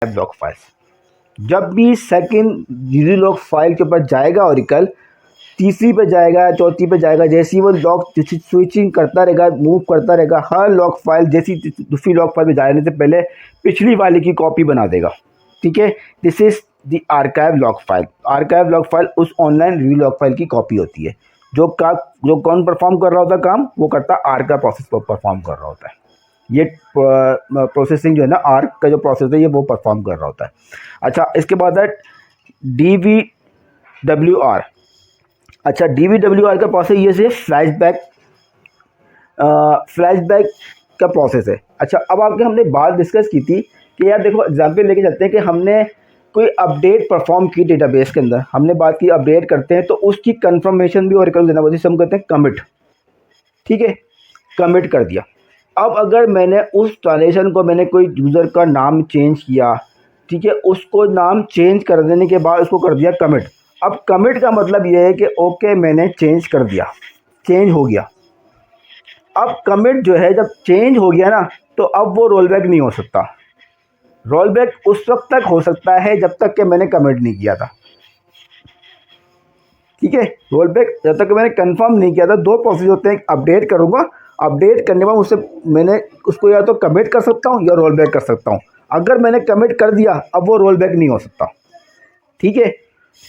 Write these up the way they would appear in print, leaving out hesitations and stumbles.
Log files. जब भी second zero log file के ऊपर जाएगा ऑरिकल, तीसरी पे जाएगा, चौथी पे जाएगा, जैसे ही वो लॉग स्विचिंग करता रहेगा, मूव करता रहेगा, हर लॉग फाइल जैसी दूसरी लॉग फाइल पे जाने से पहले पिछली वाली की कॉपी बना देगा। ठीक है, this is the archive log file. Archive log file उस ऑनलाइन रिव्यू लॉग फाइल की कॉपी होती है। जो कौन परफॉर्म कर रहा होता है काम, वो करता आर्का प्रोसेस को परफॉर्म कर रहा होता है। ये प्रोसेसिंग जो है ना, आर्क का जो प्रोसेस है ये वो परफॉर्म कर रहा होता है। अच्छा, इसके बाद है DVWR। अच्छा, DVWR का प्रोसेस ये से फ्लैशबैक का प्रोसेस है। अच्छा, अब आपके हमने बात डिस्कस की थी कि यार देखो एग्जाम्पल लेके चलते हैं कि हमने कोई अपडेट परफॉर्म की डेटाबेस के अंदर, हमने बात की अपडेट करते हैं तो उसकी कंफर्मेशन भी ओरेकल देना पड़ती है, हम कहते हैं कमिट। ठीक है, कमिट कर दिया। अब अगर मैंने उस ट्रांजेक्शन को, मैंने कोई यूज़र का नाम चेंज किया, ठीक है, उसको नाम चेंज कर देने के बाद उसको कर दिया कमिट। अब कमिट का मतलब ये है कि ओके मैंने चेंज कर दिया, चेंज हो गया। अब कमिट जो है जब चेंज हो गया ना, तो अब वो रोल बैक नहीं हो सकता। रोल बैक उस वक्त तक हो सकता है जब तक कि मैंने कमिट नहीं किया था। ठीक है, रोल बैक जब तक मैंने कंफर्म नहीं किया था। दो प्रोसेस होते हैं, अपडेट करूँगा, अपडेट करने के बाद उससे मैंने उसको या तो कमिट कर सकता हूँ या रोल बैक कर सकता हूँ। अगर मैंने कमिट कर दिया, अब वो रोल बैक नहीं हो सकता। ठीक है,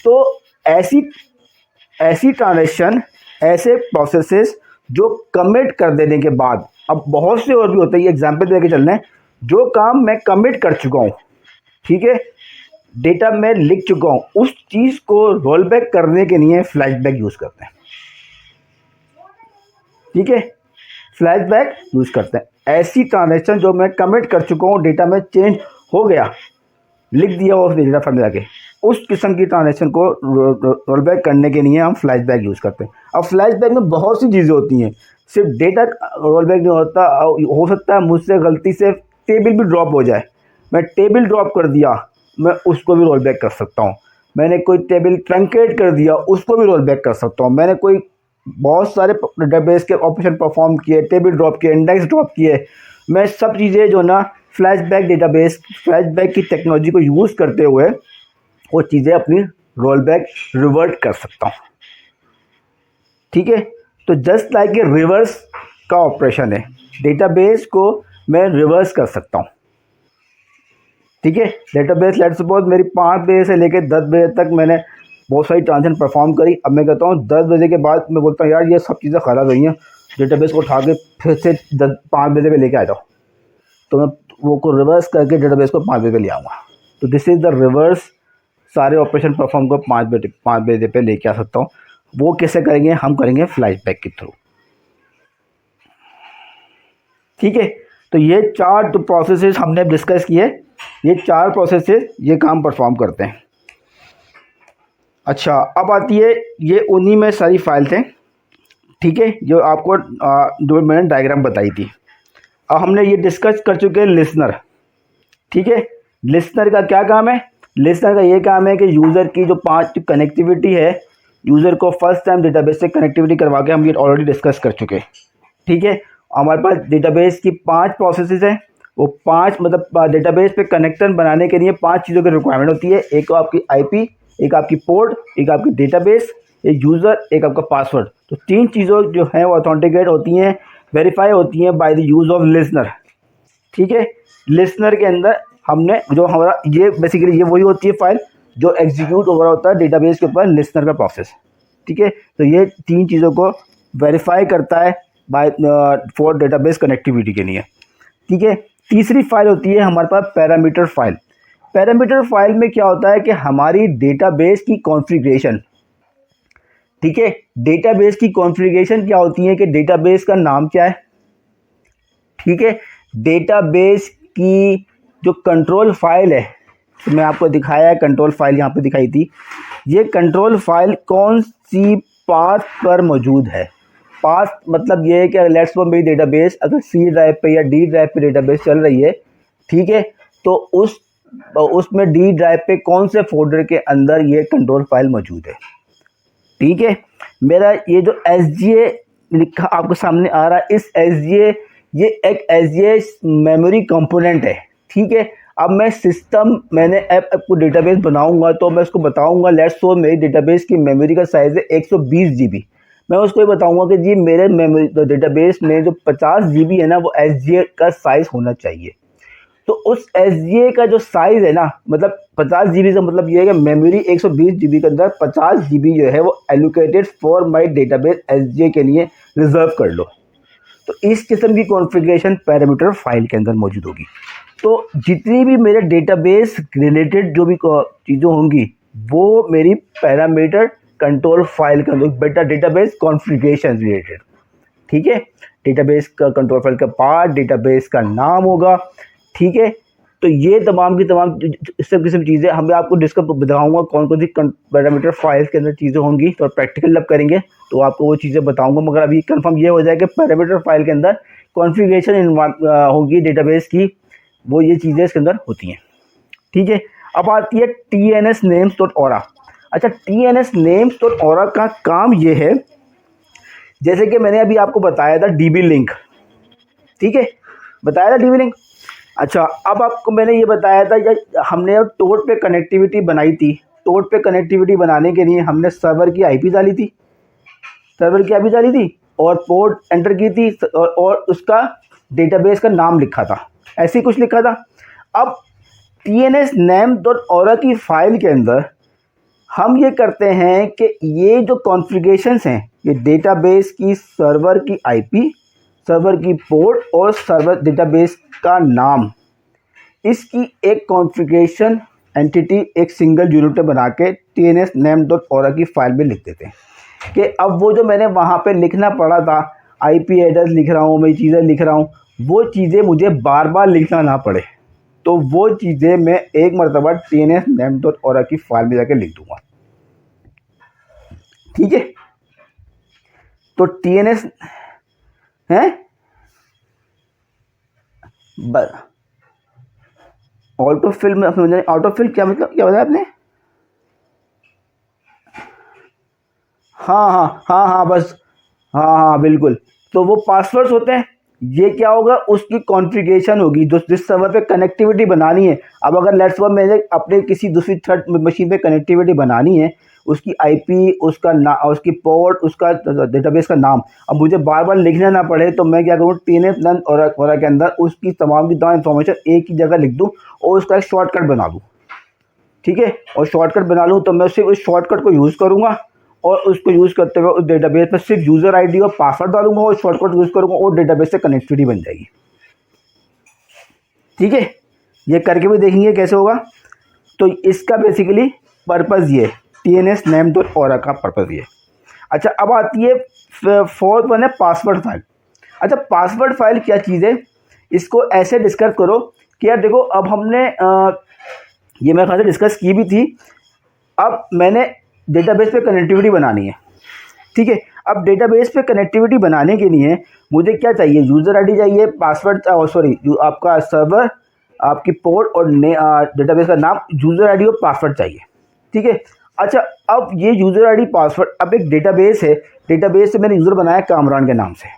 तो ऐसी ट्रांजेक्शन, ऐसे प्रोसेसेस जो कमिट कर देने के बाद, अब बहुत से और भी होते हैं, एग्जाम्पल देके चलना है, जो काम मैं कमिट कर चुका हूँ, ठीक है, डेटा में लिख चुका हूँ, उस चीज़ को रोल बैक करने के लिए फ्लैशबैक यूज़ करते हैं। ठीक है, फ्लैशबैक यूज़ करते हैं। ऐसी ट्रांजेक्शन जो मैं कमिट कर चुका हूँ, डेटा में चेंज हो गया, लिख दिया उस डेटा फाइल में जाके, उस किस्म की ट्रांजेक्शन को रोल बैक करने के लिए हम फ्लैशबैक यूज़ करते हैं। अब फ्लैशबैक में बहुत सी चीज़ें होती हैं, सिर्फ डेटा रोल बैक नहीं होता। हो सकता है मुझसे गलती से टेबल भी ड्रॉप हो जाए, मैं टेबल ड्रॉप कर दिया, मैं उसको भी रोल बैक कर सकता हूँ। मैंने कोई टेबल ट्रंकेट कर दिया, उसको भी रोल बैक कर सकता हूँ। मैंने कोई बहुत सारे डेटाबेस के ऑपरेशन परफॉर्म किए, टेबल ड्रॉप किए, इंडेक्स ड्रॉप किए, मैं सब चीज़ें जो ना फ्लैशबैक डेटाबेस, फ्लैशबैक की टेक्नोलॉजी को यूज़ करते हुए वो चीज़ें अपनी रोल बैक रिवर्ट कर सकता हूँ। ठीक है, तो जस्ट लाइक ए रिवर्स का ऑपरेशन है, डेटाबेस को मैं रिवर्स कर सकता हूँ। ठीक है, डेटाबेस लेट्स सपोज मेरी 5 बजे से लेकर 10 बजे तक मैंने बहुत सारी ट्रांजेक्शन परफॉर्म करी। अब मैं कहता हूँ 10 बजे के बाद मैं बोलता हूँ यार ये सब चीज़ें ख़राब हुई हैं, डेटाबेस को उठा के फिर से 5 बजे पे लेके आ जाओ, तो मैं वो को रिवर्स करके डेटाबेस को 5 बजे पे ले आऊँगा। तो दिस इज़ द रिवर्स, सारे ऑपरेशन परफॉर्म को 5 बजे पे लेके आ सकता हूँ। वो कैसे करेंगे, हम करेंगे फ्लैशबैक के थ्रू। ठीक है, तो ये 4 जो प्रोसेसेस हमने डिस्कस किए, ये 4 प्रोसेसेस ये काम परफॉर्म करते हैं। अच्छा, अब आती है, ये उन्हीं में सारी फाइल्स हैं। ठीक है, जो आपको जो मैंने डायग्राम बताई थी। अब हमने ये डिस्कस कर चुके हैं लिसनर। ठीक है, लिसनर का क्या काम है, लिसनर का ये काम है कि यूज़र की जो 5 कनेक्टिविटी है, यूज़र को फर्स्ट टाइम डेटाबेस से कनेक्टिविटी करवा के हम ये ऑलरेडी डिस्कस कर चुके हैं। ठीक है, हमारे पास डेटाबेस की 5 प्रोसेसेस हैं, वो 5 मतलब डेटाबेस पे कनेक्शन बनाने के लिए 5 चीज़ों की रिक्वायरमेंट होती है। एक आपकी आईपी, एक आपकी पोर्ट, एक आपकी डेटाबेस, एक यूज़र, एक आपका पासवर्ड। तो 3 चीज़ों जो हैं वो ऑथेंटिकेट होती हैं, वेरीफाई होती हैं by the use of listener. ठीक है, लिसनर के अंदर हमने जो हमारा ये बेसिकली ये वही होती है फाइल जो एग्जीक्यूट हो रहा होता है डेटाबेस के ऊपर, लिसनर का प्रोसेस। ठीक है, तो ये 3 चीज़ों को वेरीफाई करता है बाय फॉर डेटाबेस कनेक्टिविटी के लिए। ठीक है, तीसरी फाइल होती है हमारे पास पैरामीटर फाइल। पैरामीटर फाइल में क्या होता है कि हमारी डेटाबेस की कॉन्फ़िगरेशन, ठीक है, डेटाबेस की कॉन्फ़िगरेशन क्या होती है कि डेटाबेस का नाम क्या है, ठीक है, डेटाबेस की जो कंट्रोल फाइल है, तो मैं आपको दिखाया है कंट्रोल फाइल यहाँ पे दिखाई थी, ये कंट्रोल फाइल कौन सी पाथ पर मौजूद है। पाथ मतलब ये है कि लेट्स सपोज मेरी डेटाबेस अगर सी ड्राइव पे या डी ड्राइव पे डेटाबेस चल रही है, ठीक है, तो उसमें डी ड्राइव पे कौन से फोल्डर के अंदर ये कंट्रोल फाइल मौजूद है। ठीक है, मेरा ये जो SGA लिखा आपको सामने आ रहा है, इस SGA ये एक SGA मेमोरी कंपोनेंट है। ठीक है, अब मैंने ऐप को डेटाबेस बनाऊंगा तो मैं उसको बताऊंगा लेट्स सो मेरी डेटाबेस की मेमोरी का साइज़ है 120 जीबी। मैं उसको ये बताऊंगा कि जी मेरे मेमोरी डेटाबेस में जो 50 जीबी है ना वो एस का साइज़ होना चाहिए। तो उस एस का जो साइज़ है ना, मतलब 50 जीबी का मतलब ये है कि मेमोरी 120 जीबी के अंदर 50 जीबी जो है वो allocated for my database S के लिए रिजर्व कर लो। तो इस किस्म की कॉन्फ़िगरेशन पैरामीटर फाइल के अंदर मौजूद होगी। तो जितनी भी मेरे डेटाबेस रिलेटेड जो भी चीज़ें होंगी वो मेरी पैरामीटर कंट्रोल फाइल के अंदर बेटा डेटाबेस कॉन्फ़िगरेशन रिलेटेड, ठीक है। डेटाबेस का कंट्रोल फाइल का पार्ट डेटाबेस का नाम होगा, ठीक है। तो ये तमाम की तमाम सब किस्म चीज़ें हमें आपको डिस्कस बताऊंगा कौन कौन सी पैरामीटर फाइल्स के अंदर चीज़ें होंगी। तो प्रैक्टिकल जब करेंगे तो आपको वो चीज़ें बताऊंगा, मगर अभी कंफर्म ये हो जाए कि पैरामीटर फाइल के अंदर कॉन्फ़िगरेशन होगी डेटाबेस की, वो ये चीज़ें इसके अंदर होती हैं, ठीक है। अब आती है TNS नेम्स डॉट ऑरा। अच्छा, TNS नेम्स डॉट ऑरा का काम ये है, जैसे कि मैंने अभी आपको बताया था DB लिंक, ठीक है, बताया था DB लिंक। अच्छा, अब आपको मैंने ये बताया था हमने टोट पे कनेक्टिविटी बनाई थी। टोट पे कनेक्टिविटी बनाने के लिए हमने सर्वर की आईपी डाली थी, और पोर्ट एंटर की थी और उसका डेटाबेस का नाम लिखा था, ऐसे ही कुछ लिखा था। अब TNS नेम डॉट ऑरा की फाइल के अंदर हम ये करते हैं कि ये जो कॉन्फ़िगरेशंस हैं, ये डेटाबेस की सर्वर की आईपी, सर्वर की पोर्ट और सर्वर डेटाबेस का नाम, इसकी एक कॉन्फ़िगरेशन एंटिटी एक सिंगल यूनिट में बना के TNS नेम डॉट ऑरा की फाइल में लिख देते हैं कि अब वो जो मैंने वहाँ पे लिखना पड़ा था, आईपी एड्रेस लिख रहा हूँ, मैं चीज़ें लिख रहा हूँ, वो चीज़ें मुझे बार बार लिखना ना पड़े। तो वो चीज़ें मैं एक मरतबा TNS नेम डॉट ऑरा की फाइल में जाके लिख दूँगा, ठीक है। तो TNS है ऑटोफिल में समझ, ऑटोफिल क्या मतलब, क्या बताया आपने? हाँ बस, हाँ बिल्कुल। तो वो पासवर्ड्स होते हैं, ये क्या होगा, उसकी कॉन्फ़िगरेशन होगी जो जिस सर्वर पे कनेक्टिविटी बनानी है। अब अगर लेट्स सपोज मैंने अपने किसी दूसरी थर्ड मशीन पे कनेक्टिविटी बनानी है, उसकी आईपी, उसकी पोर्ट, उसका डेटाबेस का नाम अब मुझे बार बार लिखना ना पड़े, तो मैं क्या करूँ, TNS नेम ऑरा के अंदर उसकी तमाम की तमाम इन्फॉर्मेशन एक ही जगह लिख दूँ और उसका एक शॉर्टकट बना दूँ, ठीक है। और शॉर्टकट बना लूँ तो मैं सिर्फ उस शॉर्टकट को यूज़ करूँगा और उसको यूज़ करते हुए उस डेटाबेस में सिर्फ यूज़र आईडी और पासवर्ड डालूंगा और शॉर्टकट यूज़ करूँगा और डेटाबेस से कनेक्टिविटी बन जाएगी, ठीक है। ये करके भी देखेंगे कैसे होगा। तो इसका बेसिकली पर्पज़ ये, TNS नेम डॉट ऑरा का पर्पज़ ये। अच्छा, अब आती है फोर्थ वन है पासवर्ड फाइल। अच्छा, पासवर्ड फाइल क्या चीज़ है, इसको ऐसे डिस्कस करो कि यार देखो, अब हमने ये मेरे ख्याल से डिस्कस की भी थी। अब मैंने डेटाबेस पे कनेक्टिविटी बनानी है, ठीक है। अब डेटाबेस पे कनेक्टिविटी बनाने के लिए मुझे क्या चाहिए, यूज़र आईडी चाहिए, पासवर्ड, आपका सर्वर, आपकी पोर्ट और डेटाबेस का नाम, यूज़र आईडी और पासवर्ड चाहिए, ठीक है। अच्छा, अब ये यूज़र आईडी पासवर्ड, अब एक डेटाबेस है, डेटाबेस से मैंने यूज़र बनाया कामरान के नाम से,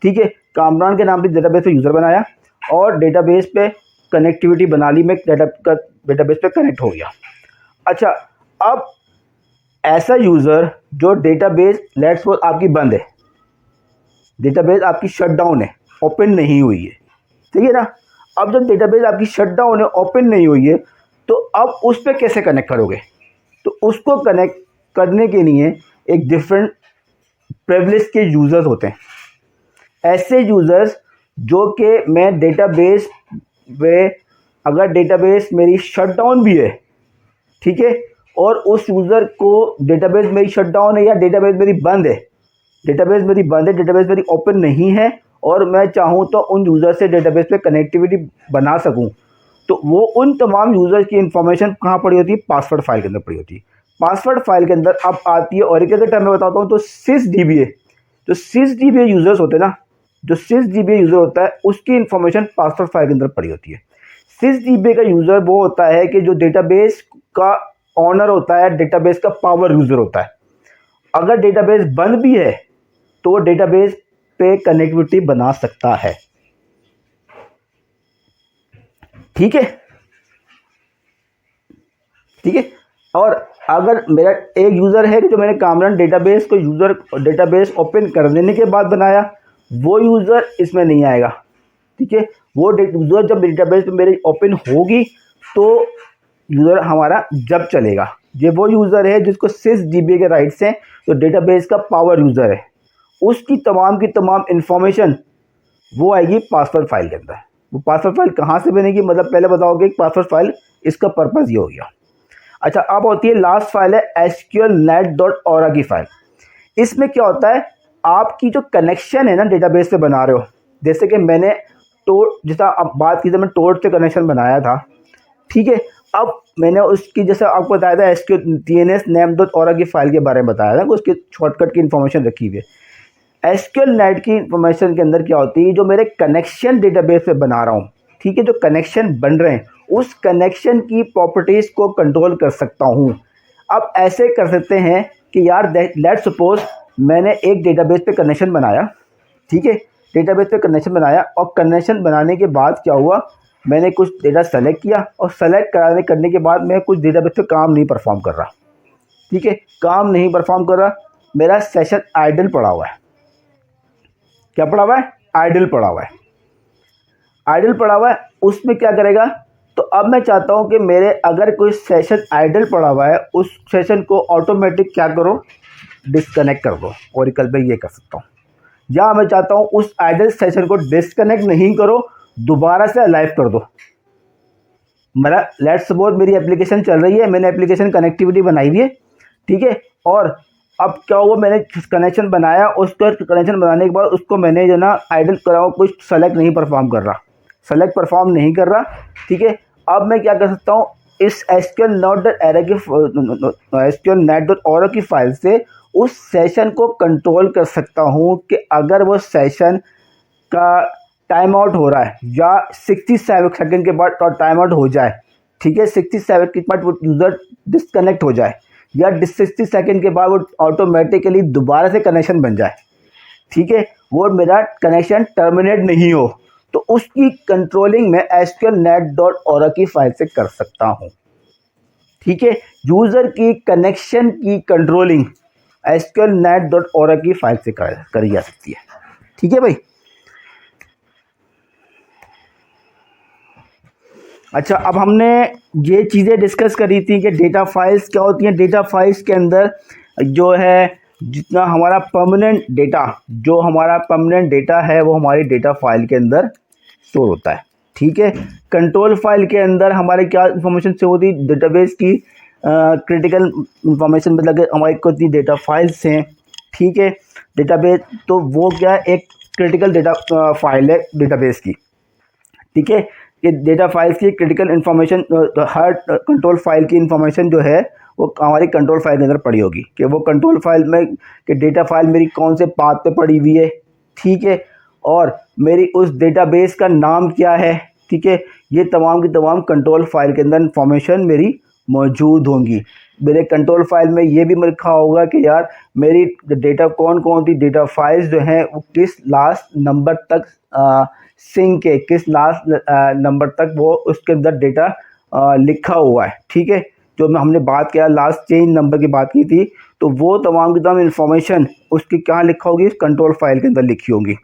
ठीक है। कामरान के नाम पे डेटाबेस पे यूज़र बनाया और डेटाबेस पे कनेक्टिविटी बना ली, मैं डेटाबेस पे कनेक्ट हो गया। अच्छा, अब ऐसा यूज़र जो डेटाबेस लेट्स सपोज आपकी बंद है, डेटाबेस आपकी शट डाउन है, ओपन नहीं हुई है, ठीक है ना। अब जब डेटाबेस आपकी शट डाउन है, ओपन नहीं हुई है, तो अब उस पर कैसे कनेक्ट करोगे। तो उसको कनेक्ट करने के लिए एक डिफरेंट प्रिविलेज के यूज़र्स होते हैं, ऐसे यूज़र्स जो कि मैं डेटाबेस में, अगर डेटाबेस मेरी शट डाउन भी है, ठीक है, और उस यूज़र को डेटाबेस मेरी शट डाउन है या डेटाबेस मेरी बंद है, डेटाबेस मेरी ओपन नहीं है और मैं चाहूँ तो उन यूज़र से डेटाबेस पे कनेक्टिविटी बना सकूँ, तो वो उन तमाम यूज़र की इंफॉर्मेशन कहाँ पड़ी होती है, पासवर्ड फाइल के अंदर पड़ी होती है। पासवर्ड फाइल के अंदर अब आती है ओरेकल के टर्म में बताता हूँ तो SysDBA, जो SysDBA यूज़र्स होते हैं ना, जो SysDBA यूज़र होता है उसकी इंफॉर्मेशन पासवर्ड फाइल के अंदर पड़ी होती है। SysDBA का यूज़र वो होता है कि जो डेटाबेस का ऑनर होता है, डेटाबेस का पावर यूज़र होता है। अगर डेटाबेस बंद भी है तो वो डेटाबेस पे कनेक्टिविटी बना सकता है, ठीक है। ठीक है। और अगर मेरा एक यूज़र है कि जो मैंने कामरान डेटाबेस को यूज़र डेटाबेस ओपन कर देने के बाद बनाया, वो यूज़र इसमें नहीं आएगा। ठीक है, वो यूज़र जब डेटाबेस में मेरी ओपन होगी तो यूज़र हमारा जब चलेगा। ये वो यूज़र है जिसको 6 GB के राइट्स हैं, जो डेटाबेस का पावर यूज़र है, उसकी तमाम की तमाम इन्फॉर्मेशन वो आएगी पासवर्ड फाइल के अंदर। वो पासवर्ड फाइल कहाँ से बनेगी, मतलब पहले बताओगे पासवर्ड फाइल, इसका पर्पज़ ये हो गया। अच्छा, अब होती है लास्ट फाइल है SQLnet.aura की फाइल। इसमें क्या होता है, आपकी जो कनेक्शन है ना डेटाबेस से बना रहे हो, जैसे कि मैंने जैसा अब बात की थी, मैं टोर्च से कनेक्शन बनाया था। ठीक है, अब मैंने उसकी जैसे आपको बताया था TNS name.aura की फाइल के बारे में बताया था कि उसके शॉर्टकट की इन्फॉर्मेशन रखी हुई है। SQLnet की इन्फॉर्मेशन के अंदर क्या होती है, जो मेरे कनेक्शन डेटाबेस पे बना रहा हूँ, ठीक है, जो कनेक्शन बन रहे हैं उस कनेक्शन की प्रॉपर्टीज़ को कंट्रोल कर सकता हूँ। अब ऐसे कर सकते हैं कि यार लेट सपोज मैंने एक डेटाबेस पे कनेक्शन बनाया। ठीक है, डेटाबेस पे कनेक्शन बनाया और कनेक्शन बनाने के बाद क्या हुआ, मैंने कुछ डेटा सेलेक्ट किया और सेलेक्ट करने के बाद मैं कुछ डेटाबेस पे काम नहीं परफॉर्म कर रहा। ठीक है, काम नहीं परफॉर्म कर रहा, मेरा सेशन आइडल पड़ा हुआ है। क्या पड़ा हुआ है, आइडल पड़ा हुआ है। आइडल पड़ा हुआ है, उसमें क्या करेगा, तो अब मैं चाहता हूं कि मेरे अगर कोई सेशन आइडल पड़ा हुआ है, उस सेशन को ऑटोमेटिक क्या करो, डिस्कनेक्ट कर दो। ओरेकल पे ये कर सकता हूं, या मैं चाहता हूं उस आइडल सेशन को डिस्कनेक्ट नहीं करो, दोबारा से अलाइव कर दो। मेरा लेट्स सपोज मेरी एप्लीकेशन चल रही है, मैंने एप्लीकेशन कनेक्टिविटी बनाई हुई है। ठीक है, और अब क्या हुआ, मैंने कनेक्शन बनाया, उसका कनेक्शन बनाने के बाद उसको मैंने जो ना आइडल कराओ, कुछ सेलेक्ट नहीं परफॉर्म कर रहा, सेलेक्ट परफॉर्म नहीं कर रहा। ठीक है, अब मैं क्या कर सकता हूँ, इस SQLnet.aura की फाइल से उस सेशन को कंट्रोल कर सकता हूँ कि अगर वो सेशन का टाइम आउट हो रहा है या 67 सेकंड के बाद टाइम आउट हो जाए। ठीक है, 67 के बाद वो यूज़र डिस्कनेक्ट हो जाए या 60 सेकंड के बाद वो ऑटोमेटिकली दोबारा से कनेक्शन बन जाए। ठीक है, वो मेरा कनेक्शन टर्मिनेट नहीं हो, तो उसकी कंट्रोलिंग मैं SQLnet.aura की फाइल से कर सकता हूँ। ठीक है, यूज़र की कनेक्शन की कंट्रोलिंग SQLnet.aura की फाइल से करी जा सकती है। ठीक है भाई। अच्छा, अब हमने ये चीज़ें डिस्कस करी थी कि डेटा फाइल्स क्या होती हैं। डेटा फाइल्स के अंदर जो है जितना हमारा परमानेंट डेटा, जो हमारा परमानेंट डेटा है वो हमारी डेटा फाइल के अंदर स्टोर होता है। ठीक है, कंट्रोल फाइल के अंदर हमारे क्या इंफॉर्मेशन से होती है, डेटाबेस की क्रिटिकल इंफॉर्मेशन, मतलब हमारी कितनी डेटा फाइल्स हैं। ठीक है, डेटाबेस तो वो क्या है, एक क्रिटिकल डेटा फाइल है डेटाबेस की। ठीक है, ये डेटा फाइल्स की क्रिटिकल इन्फॉर्मेशन, हर कंट्रोल फाइल की इन्फॉर्मेशन जो है वो हमारी कंट्रोल फाइल के अंदर पड़ी होगी कि वो कंट्रोल फाइल में कि डेटा फाइल मेरी कौन से पाथ पे पड़ी हुई है। ठीक है, और मेरी उस डेटाबेस का नाम क्या है। ठीक है, ये तमाम की तमाम कंट्रोल फाइल के अंदर इन्फॉर्मेशन मेरी मौजूद होंगी। मेरे कंट्रोल फाइल में ये भी लिखा होगा कि यार मेरी डेटा कौन कौन सी डेटा फाइल्स जो हैं वो किस लास्ट नंबर तक सिंक है, किस लास्ट नंबर तक वो उसके अंदर डेटा लिखा हुआ है। ठीक है, जो हमने बात किया लास्ट चेंज नंबर की बात की थी, तो वो तमाम की तमाम इन्फॉर्मेशन उसकी कहाँ लिखा होगी, कंट्रोल फाइल के अंदर लिखी होगी।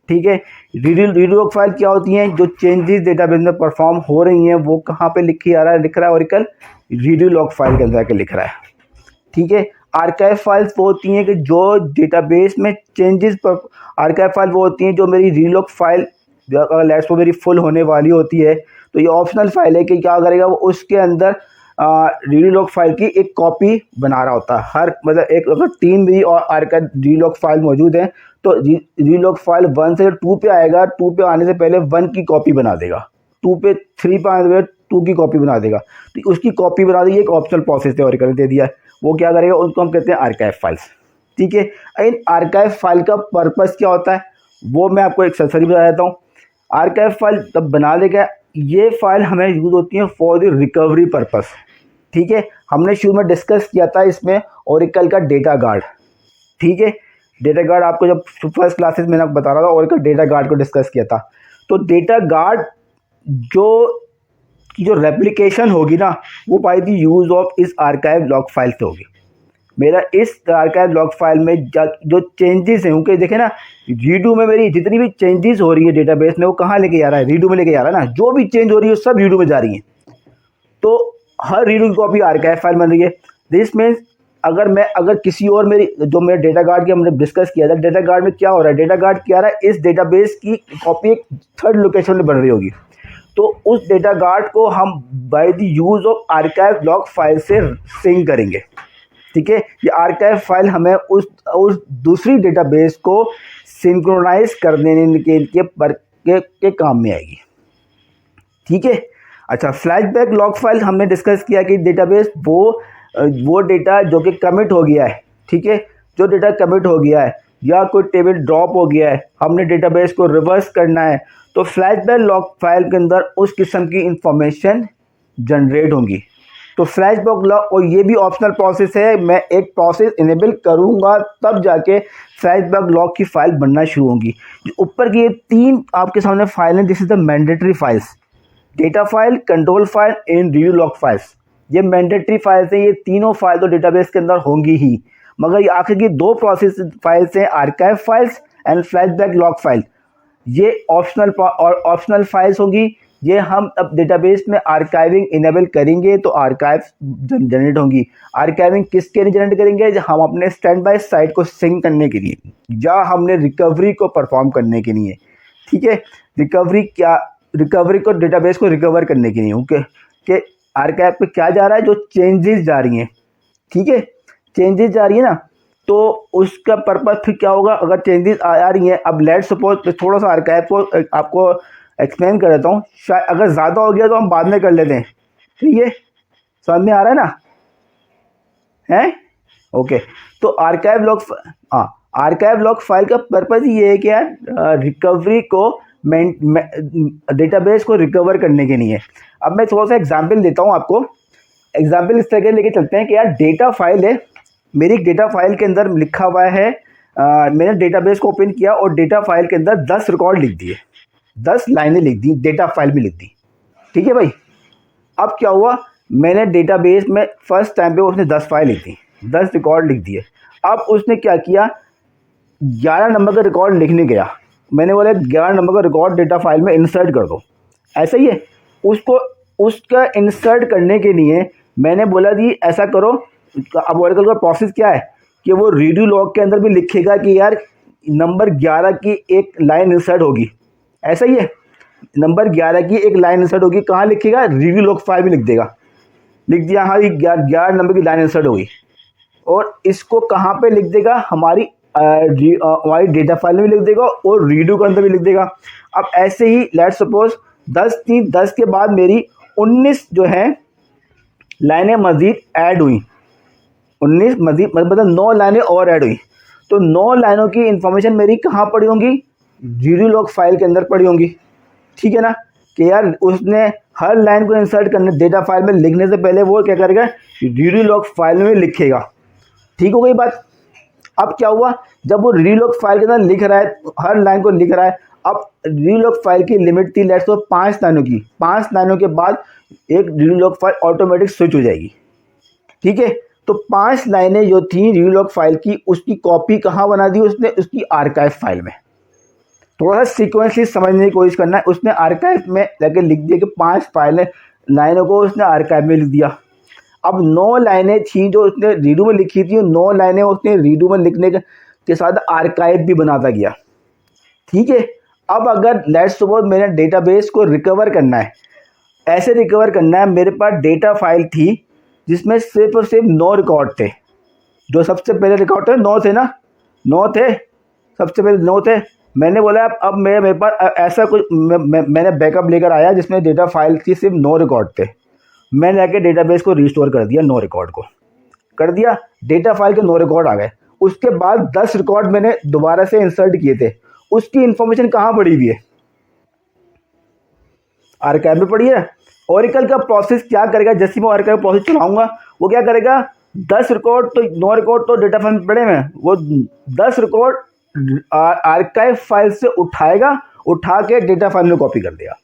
ठीक है, रीड लॉग फाइल क्या होती हैं, जो चेंजेस डेटाबेस में परफॉर्म हो रही हैं वो कहाँ पे लिख रहा है ओरेकल रीड लॉग फाइल के अंदर के लिख रहा है। ठीक है, आर्काइव फाइल्स वो होती हैं कि जो डेटाबेस में चेंजेस पर, आर्काइव फाइल वो होती हैं जो मेरी रीड लॉग फाइल अगर लेट्स सपोज मेरी फुल होने वाली होती है, तो ये ऑप्शनल फाइल है कि क्या करेगा वो उसके अंदर रीड लॉग फाइल की एक कॉपी बना रहा होता है। हर मतलब एक अगर 3 मेरी और आर्काइव रीड लॉग फाइल मौजूद है तो रीड लॉग फाइल 1 से 2 पे आएगा, 2 पे आने से पहले 1 की कॉपी बना देगा, 2 पे 3 पे आने से पहले 2 की कॉपी बना देगा। तो उसकी कॉपी बना दी, एक ऑप्शनल प्रोसेस है ओरेकल ने दे दिया है। वो क्या करेगा, उनको हम कहते हैं आर्काइव फाइल्स। ठीक है, इन आर्काइव फाइल का पर्पस क्या होता है वो मैं आपको एक सरसरी बता देता हूँ। आर्काइव फाइल तब बना देगा, ये फाइल हमें यूज़ होती है फॉर द रिकवरी पर्पस। ठीक है, हमने शुरू में डिस्कस किया था इसमें ओरेकल का डेटा गार्ड। ठीक है, डेटा गार्ड आपको जब फर्स्ट क्लासेस में मैं बता रहा था ओरेकल डेटा गार्ड को डिस्कस किया था। तो डेटा गार्ड जो की जो रेप्लिकेशन होगी ना वो बाय द यूज़ ऑफ इस आर्काइव लॉग फाइल से होगी। मेरा इस आर्काइव लॉग फाइल में जो चेंजेस हैं उनके देखे ना, रीडू में मेरी जितनी भी चेंजेस हो रही है डेटाबेस में वो कहाँ लेके जा रहा है, रीडू में लेके जा रहा है ना। जो भी चेंज हो रही है सब रीडू में जा रही है। तो हर रीडू की कॉपी आर्काइव फाइल बन रही है। दिस मीन्स अगर किसी और मेरी जो मेरे डेटा गार्ड की हमने डिस्कस किया था, डेटा गार्ड में क्या हो रहा है, डेटा गार्ड क्या रहा है, इस डेटाबेस की कॉपी एक थर्ड लोकेशन में बन रही होगी। तो उस डेटा गार्ड को हम by the use of archive log file से सिंक करेंगे। ठीक है, ये आर्काइव फाइल हमें उस दूसरी डेटाबेस को सिंक्रोनाइज करने के काम में आएगी। ठीक है। अच्छा, फ्लैशबैक लॉग फाइल हमने डिस्कस किया कि डेटाबेस वो डेटा जो कि कमिट हो गया है। ठीक है, जो डेटा कमिट हो गया है या कोई टेबल ड्रॉप हो गया है, हमने डेटाबेस को रिवर्स करना है, तो फ्लैशबैक लॉग फाइल के अंदर उस किस्म की इंफॉर्मेशन जनरेट होंगी। तो फ्लैशबैक लॉग, और ये भी ऑप्शनल प्रोसेस है, मैं एक प्रोसेस इनेबल करूँगा तब जाके फ्लैशबैक लॉग की फ़ाइल बनना शुरू होंगी। ऊपर की ये 3 आपके सामने फाइल हैं, this is the mandatory files, data file, control file and review log files. ये मैंडेटरी फाइल्स हैं, ये तीनों फाइल तो डेटाबेस के अंदर होंगी ही, मगर ये आखिर की 2 प्रोसेस फाइल्स हैं, archive files and flashback log file. ये ऑप्शनल फाइल्स होंगी। ये हम अब डेटाबेस में आर्काइविंग इनेबल करेंगे तो आर्काइव जनरेट होंगी। आर्काइविंग किसके लिए जनरेट करेंगे, हम अपने स्टैंड बाय साइट को सिंक करने के लिए या हमने रिकवरी को परफॉर्म करने के लिए। ठीक है, रिकवरी को डेटाबेस को रिकवर करने के लिए, ओके, कि आर्काइव पे क्या जा रहा है, जो चेंजेस जा रही हैं। ठीक है, चेंजेस जा रही है ना, तो उसका पर्पस फिर क्या होगा, अगर चेंजेस आ रही हैं। अब लेट्स सपोज थोड़ा सा आर्काइव को आपको एक्सप्लेन कर देता हूँ, शायद अगर ज़्यादा हो गया तो हम बाद में कर लेते हैं। ठीक है, समझ में आ रहा है ना, है ओके। तो आर्काइव लॉग फाइल का पर्पस ये है कि यार रिकवरी को डेटाबेस को रिकवर करने के लिए। अब मैं थोड़ा सा एग्जांपल देता हूँ आपको। एग्जांपल इस तरह के लेके चलते हैं कि यार डेटा फाइल है, मेरी डेटा फाइल के अंदर लिखा हुआ है, मैंने डेटाबेस को ओपन किया और डेटा फाइल के अंदर 10 रिकॉर्ड लिख दिए, 10 लाइनें लिख दी, डेटा फाइल में लिख दी। ठीक है भाई, अब क्या हुआ, मैंने डेटाबेस में फर्स्ट टाइम पे उसने 10 फाइल लिख दी, 10 रिकॉर्ड लिख दिए। अब उसने क्या किया, 11 नंबर का रिकॉर्ड लिखने गया, मैंने बोला 11 नंबर का रिकॉर्ड डेटा फाइल में इंसर्ट कर दो। ऐसा ही है, उसका इंसर्ट करने के लिए मैंने बोला जी ऐसा करो। अब ओरेकल का प्रोसेस क्या है कि वो रीडू लॉग के अंदर भी लिखेगा कि यार नंबर 11 की एक लाइन इंसर्ट होगी। ऐसा ही है, नंबर 11 की एक लाइन इंसर्ट होगी, कहाँ लिखेगा, रिव्यू लॉग फाइल में लिख देगा, लिख दिया हाँ 11 नंबर की लाइन इंसर्ट होगी। और इसको कहाँ पे लिख देगा, हमारी डेटा फाइल में लिख देगा और रीडू के अंदर भी लिख देगा। अब ऐसे ही लेट्स सपोज 10 के बाद मेरी 19 जो है लाइनें मज़ीद ऐड हुई, 19 मज़ीद मतलब 9 लाइनें और ऐड हुई। तो 9 लाइनों की इंफॉर्मेशन मेरी कहाँ पड़ी होंगी, रीडू लॉग फाइल के अंदर पड़ी होंगी। ठीक है ना, कि यार उसने हर लाइन को इंसर्ट करने डेटा फाइल में लिखने से पहले वो क्या करेगा, रीडू लॉग फाइल में लिखेगा। ठीक हो गई बात। अब क्या हुआ, जब वो रीडू लॉग फाइल के अंदर लिख रहा है, हर लाइन को लिख रहा है, अब रीडू लॉग फाइल की लिमिट थी लेट्स सपोज 5 लाइनों की, 5 लाइनों के बाद एक redo log file automatic switch हो जाएगी। ठीक है, तो 5 लाइनें जो थी रीडू लॉग फाइल की, उसकी कॉपी कहाँ बना दी उसने, उसकी आर्काइव फाइल में। थोड़ा सा सीक्वेंसली समझने की कोशिश करना है। उसने आर्काइव में जाके लिख दिया कि 5 लाइनों को उसने आर्काइव में लिख दिया। अब 9 लाइनें थी जो उसने रीडू में लिखी थी, 9 लाइनें उसने रीडू में लिखने के साथ आर्काइव भी बनाता गया। ठीक है, अब अगर लेट्स सपोज मैंने डेटाबेस को रिकवर करना है, ऐसे रिकवर करना है, मेरे पास डेटा फाइल थी जिसमें सिर्फ और सिर्फ 9 रिकॉर्ड थे। जो सबसे पहले रिकॉर्ड थे 9 थे ना, 9 थे, सबसे पहले 9 थे। मैंने बोला अब मेरे पास ऐसा कुछ मैंने बैकअप लेकर आया जिसमें डेटा फाइल थी सिर्फ 9 रिकॉर्ड थे। मैंने जाके डेटाबेस को रिस्टोर कर दिया, 9 रिकॉर्ड को कर दिया, डेटा फाइल के 9 रिकॉर्ड आ गए। उसके बाद 10 रिकॉर्ड मैंने दोबारा से इंसर्ट किए थे, उसकी इंफॉर्मेशन कहाँ पड़ी हुई है, आर्काइव में पड़ी है। ओरेकल का प्रोसेस क्या करेगा, जैसे मैं ओरेकल का प्रोसेस चलाऊंगा वो क्या करेगा, 10 रिकॉर्ड तो 9 रिकॉर्ड तो डेटा फाइल में पड़े हुए हैं, वो 10 रिकॉर्ड आर्काइव फाइल से उठाएगा, उठा के डेटा फाइल में कॉपी कर देगा।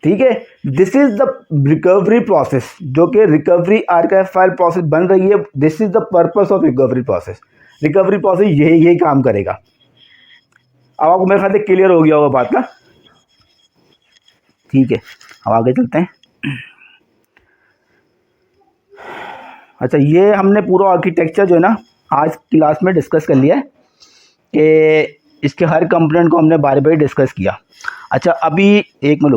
ठीक है। This is the recovery process, जो कि रिकवरी आर्काइव फाइल प्रोसेस बन रही है। This is the purpose of recovery process. Recovery process यही काम करेगा। अब आपको मेरे ख्याल से क्लियर हो गया होगा बात ना। ठीक है, अब आगे चलते हैं। अच्छा, ये हमने पूरा आर्किटेक्चर जो है ना आज क्लास में डिस्कस कर लिया है कि इसके हर कंपोनेंट को हमने बार बार डिस्कस किया। अच्छा, अभी एक मिनट